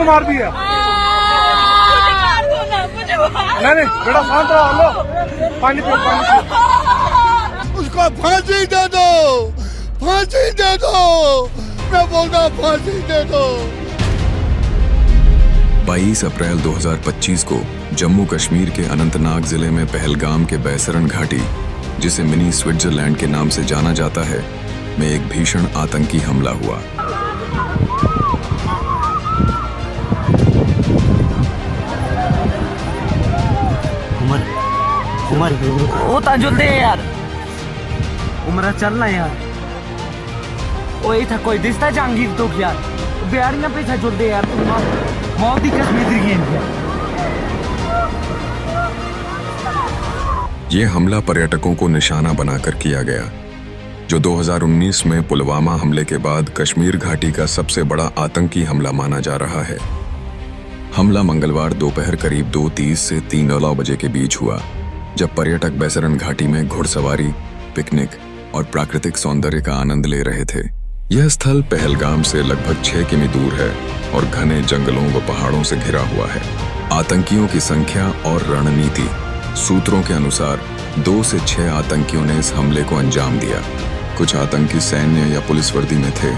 मार दिया? नहीं बेटा शांत रहो, लो पानी पियो, पानी पियो। उसको फांसी दे दो, फांसी दे दो, मैं बोलता फांसी दे दो। 22 अप्रैल 2025 को जम्मू कश्मीर के अनंतनाग जिले में पहलगाम के बैसरन घाटी, जिसे मिनी स्विट्जरलैंड के नाम से जाना जाता है, में एक भीषण आतंकी हमला हुआ। उमर वो ताजुल दे यार, उमरा चलना यार। ओ ये था कोई दिसता जहांगीर तो यार, बिहारियां पे ताजुल दे यार, मौत ही कश्मीर गेम है। ये हमला पर्यटकों को निशाना बनाकर किया गया, जो 2019 में पुलवामा हमले के बाद कश्मीर घाटी का सबसे बड़ा आतंकी हमला माना जा रहा है। हमला मंगलवार दोपहर करीब 2:30 से 3:09 बजे के बीच हुआ, जब पर्यटक बैसरन घाटी में घुड़सवारी, पिकनिक और प्राकृतिक सौंदर्य का आनंद ले रहे थे। यह स्थल पहलगाम से लगभग 6 किमी दूर है और घने जंगलों व पहाड़ों से घिरा हुआ है। आतंकियों की संख्या और रणनीति। सूत्रों के अनुसार 2 से 6 आतंकियों ने इस हमले को अंजाम दिया। कुछ आतंकी सैन्य या पुलिस वर्दी में थे,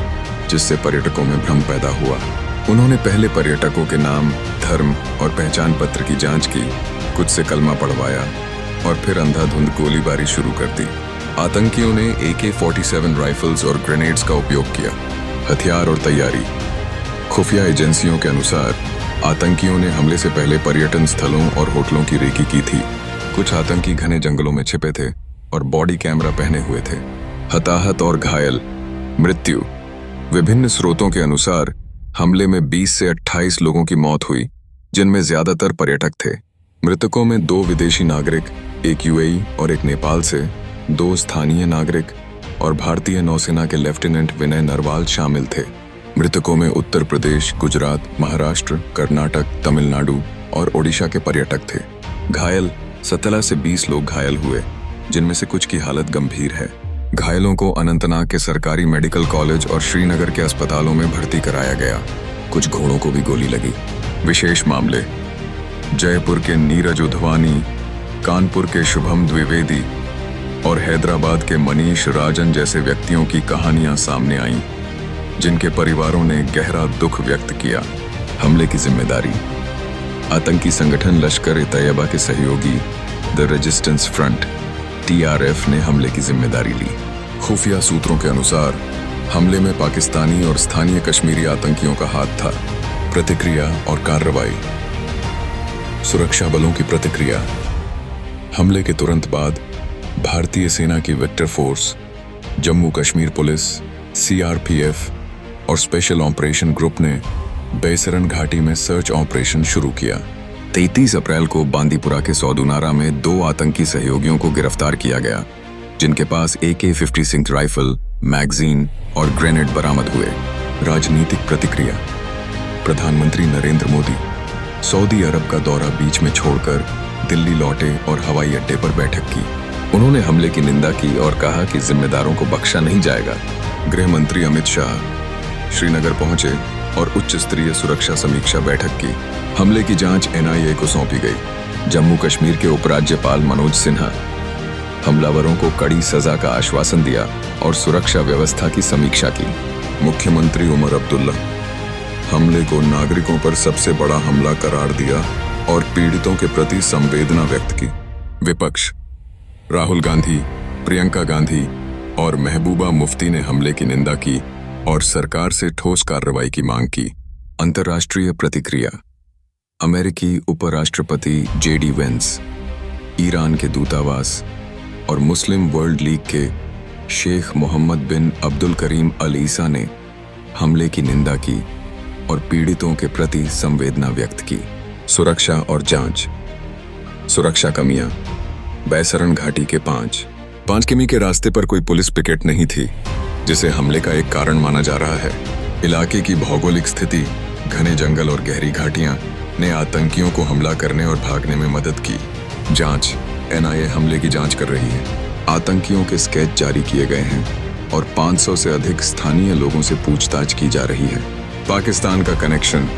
जिससे पर्यटकों में भ्रम पैदा हुआ। उन्होंने पहले पर्यटकों के नाम, धर्म और पहचान पत्र की जांच की, कुछ से कलमा पढ़वाया और फिर अंधाधुंध गोलीबारी शुरू कर दी। आतंकियों ने AK-47 राइफल्स और ग्रेनेड्स का उपयोग किया। हथियार और तैयारी। खुफिया एजेंसियों के अनुसार आतंकियों ने हमले से पहले पर्यटन स्थलों और होटलों की रेकी की थी। कुछ आतंकी घने जंगलों में छिपे थे और बॉडी कैमरा पहने हुए थे। हताहत और घायल। मृत्यु। विभिन्न स्रोतों के अनुसार हमले में 20 से 28 लोगों की मौत हुई, जिनमें ज्यादातर पर्यटक थे। मृतकों में 2 विदेशी नागरिक, एक UAE और एक नेपाल से, 2 स्थानीय नागरिक और भारतीय नौसेना के लेफ्टिनेंट विनय नरवाल शामिल थे। मृतकों में उत्तर प्रदेश, गुजरात, महाराष्ट्र, कर्नाटक, तमिलनाडु और ओडिशा के पर्यटक थे। घायल 17 से 20 लोग घायल हुए, जिनमें से कुछ की हालत गंभीर है। घायलों को अनंतनाग के सरकारी मेडिकल कॉलेज और श्रीनगर के अस्पतालों में भर्ती कराया गया। कुछ घोड़ों को भी गोली लगी। विशेष मामले। जयपुर के नीरज उधवानी, कानपुर के शुभम द्विवेदी और हैदराबाद के मनीष राजन जैसे व्यक्तियों की कहानियां सामने आईं, जिनके परिवारों ने गहरा दुख व्यक्त किया। हमले की जिम्मेदारी। आतंकी संगठन लश्कर-ए-तैयबा के सहयोगी द रेजिस्टेंस फ्रंट TRF ने हमले की जिम्मेदारी ली। खुफिया सूत्रों के अनुसार हमले में पाकिस्तानी और स्थानीय कश्मीरी आतंकियों का हाथ था। प्रतिक्रिया और कार्रवाई। सुरक्षा बलों की प्रतिक्रिया। हमले के तुरंत बाद भारतीय सेना की vector force, Jammu Kashmir police, CRPF और स्पेशल ऑपरेशन ग्रुप ने बैसरन घाटी में सर्च ऑपरेशन शुरू किया। 33 अप्रैल को बांदीपुरा के सौदुनारा में 2 आतंकी सहयोगियों को गिरफ्तार किया गया, जिनके पास AK-56 राइफल, मैगजीन और ग्रेनेड बरामद हुए। राजनीतिक प्रतिक्रिया। प्रधानमंत्री नरेंद्र मोदी सऊदी अरब का दौरा बीच में छोड़कर दिल्ली लौटे और हवाई अड्डे पर बैठक की। उन्होंने हमले की निंदा की और कहा कि जिम्मेदारों को बख्शा नहीं जाएगा। गृह मंत्री अमित शाह श्रीनगर पहुंचे और उच्च स्तरीय सुरक्षा समीक्षा बैठक की। हमले की जांच NIA को सौंपी गई। जम्मू कश्मीर के उपराज्यपाल मनोज सिन्हा हमलावरों को कड़ी सजा का आश्वासन दिया और सुरक्षा व्यवस्था की समीक्षा की। मुख्यमंत्री उमर अब्दुल्ला हमले को नागरिकों पर सबसे बड़ा हमला करार दिया और पीड़ितों के प्रति संवेदना व्यक्त की। विपक्ष। राहुल गांधी, प्रियंका गांधी और महबूबा मुफ्ती ने हमले की निंदा की और सरकार से ठोस कार्रवाई की मांग की। अंतर्राष्ट्रीय प्रतिक्रिया। अमेरिकी उपराष्ट्रपति JD वेंस, ईरान के दूतावास और मुस्लिम वर्ल्ड लीग के शेख मोहम्मद बिन अब्दुल करीम अल ईसा ने हमले की निंदा की और पीड़ितों के प्रति संवेदना व्यक्त की। सुरक्षा और जांच। सुरक्षा कमियां। बैसरन घाटी के 5 किमी के रास्ते पर कोई पुलिस पिकेट नहीं थी, जिसे हमले का एक कारण माना जा रहा है। इलाके की भौगोलिक स्थिति, घने जंगल और गहरी घाटियां ने आतंकियों को हमला करने और भागने में मदद की। जांच। NIA हमले की जांच कर रही है। आतंकियों के स्केच जारी किए गए हैं और 500 से अधिक स्थानीय लोगों से पूछताछ की जा रही है। पाकिस्तान का कनेक्शन।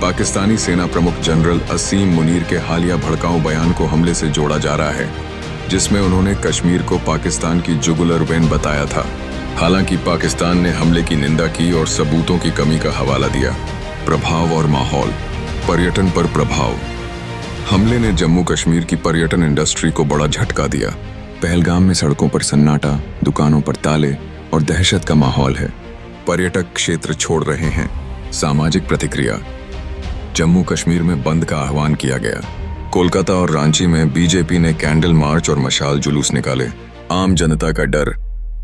पाकिस्तानी सेना प्रमुख जनरल असीम मुनीर के हालिया भड़काऊ बयान को हमले से जोड़ा जा रहा है, जिसमें उन्होंने कश्मीर को पाकिस्तान की जुगुलर वेन बताया था। हालांकि पाकिस्तान ने हमले की निंदा की और सबूतों की कमी का हवाला दिया। प्रभाव और माहौल। पर्यटन पर प्रभाव। हमले ने जम्मू कश्मीर की पर्यटन इंडस्ट्री को बड़ा झटका दिया। पहलगाम में सड़कों पर सन्नाटा, दुकानों पर ताले और दहशत का माहौल है। पर्यटक क्षेत्र छोड़ रहे हैं। सामाजिक प्रतिक्रिया। जम्मू कश्मीर में बंद का आह्वान किया गया। कोलकाता और रांची में बीजेपी ने कैंडल मार्च और मशाल जुलूस निकाले। आम जनता का डर।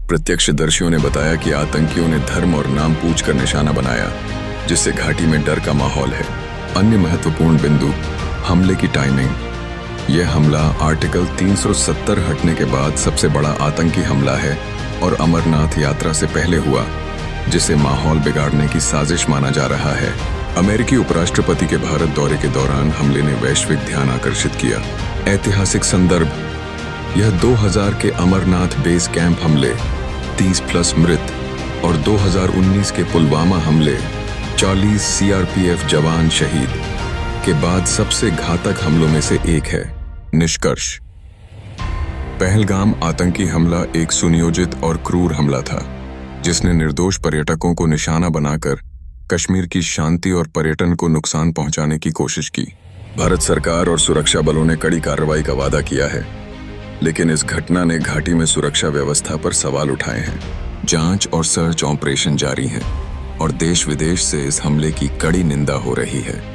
प्रत्यक्षदर्शियों ने बताया कि आतंकियों ने धर्म और नाम पूछकर निशाना बनाया, जिससे घाटी में डर का माहौल है। अन्य महत्वपूर्ण बिंदु। हमले की टाइमिंग। यह हमला आर्टिकल 370 हटने के बाद सबसे बड़ा आतंकी हमला है और अमरनाथ यात्रा से पहले हुआ, जिसे माहौल बिगाड़ने की साजिश माना जा रहा है। अमेरिकी उपराष्ट्रपति के भारत दौरे के दौरान हमले ने वैश्विक ध्यान आकर्षित किया। ऐतिहासिक संदर्भ। यह 2000 के अमरनाथ बेस कैंप हमले, 30+ मृत, और 2019 के पुलवामा हमले, 40 CRPF जवान शहीद के बाद सबसे घातक हमलों में से एक है। निष्कर्ष। पहलगाम आतंकी हमला एक सुनियोजित और क्रूर हमला था, जिसने निर्दोष पर्यटकों को निशाना बनाकर कश्मीर की शांति और पर्यटन को नुकसान पहुंचाने की कोशिश की। भारत सरकार और सुरक्षा बलों ने कड़ी कार्रवाई का वादा किया है, लेकिन इस घटना ने घाटी में सुरक्षा व्यवस्था पर सवाल उठाए हैं। जांच और सर्च ऑपरेशन जारी हैं और देश विदेश से इस हमले की कड़ी निंदा हो रही है।